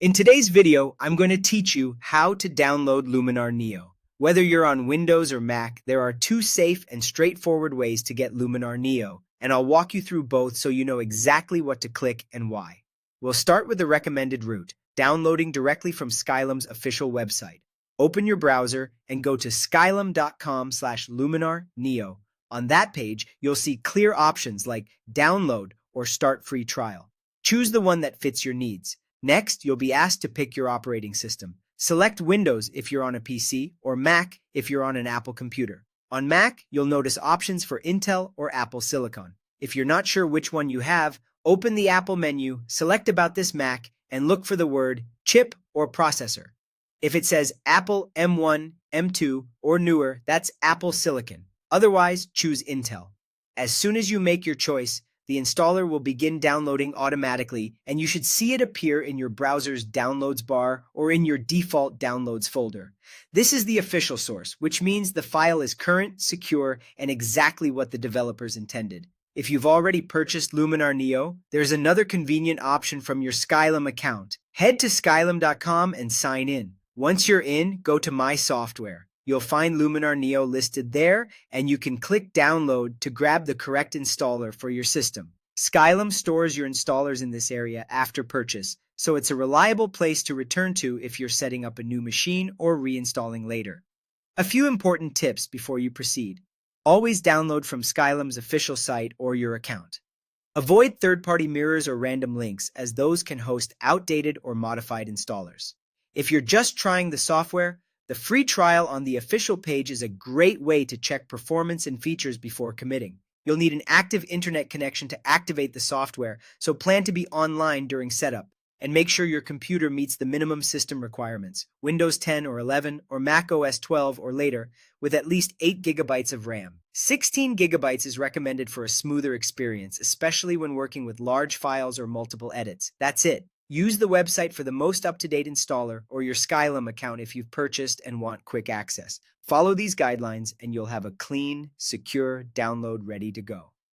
In today's video, I'm going to teach you how to download Luminar Neo. Whether you're on Windows or Mac, there are two safe and straightforward ways to get Luminar Neo, and I'll walk you through both so you know exactly what to click and why. We'll start with the recommended route, downloading directly from Skylum's official website. Open your browser and go to skylum.com/Luminar Neo. On that page, you'll see clear options like download or start free trial. Choose the one that fits your needs. Next, you'll be asked to pick your operating system. Select Windows if you're on a PC or Mac if you're on an Apple computer. On Mac, you'll notice options for Intel or Apple Silicon. If you're not sure which one you have, open the Apple menu, select about this Mac, and look for the word chip or processor. If it says Apple M1, M2, or newer, that's Apple Silicon. Otherwise, choose Intel. As soon as you make your choice, the installer will begin downloading automatically, and you should see it appear in your browser's downloads bar or in your default downloads folder. This is the official source, which means the file is current, secure, and exactly what the developers intended. If you've already purchased Luminar Neo, there's another convenient option from your Skylum account. Head to skylum.com and sign in. Once you're in, go to My Software. You'll find Luminar Neo listed there, and you can click Download to grab the correct installer for your system. Skylum stores your installers in this area after purchase, so it's a reliable place to return to if you're setting up a new machine or reinstalling later. A few important tips before you proceed. Always download from Skylum's official site or your account. Avoid third-party mirrors or random links, as those can host outdated or modified installers. If you're just trying the software, the free trial on the official page is a great way to check performance and features before committing. You'll need an active internet connection to activate the software, so plan to be online during setup. And make sure your computer meets the minimum system requirements, Windows 10 or 11 or Mac OS 12 or later, with at least 8 gigabytes of RAM. 16 gigabytes is recommended for a smoother experience, especially when working with large files or multiple edits. That's it. Use the website for the most up-to-date installer or your Skylum account if you've purchased and want quick access. Follow these guidelines and you'll have a clean, secure download ready to go.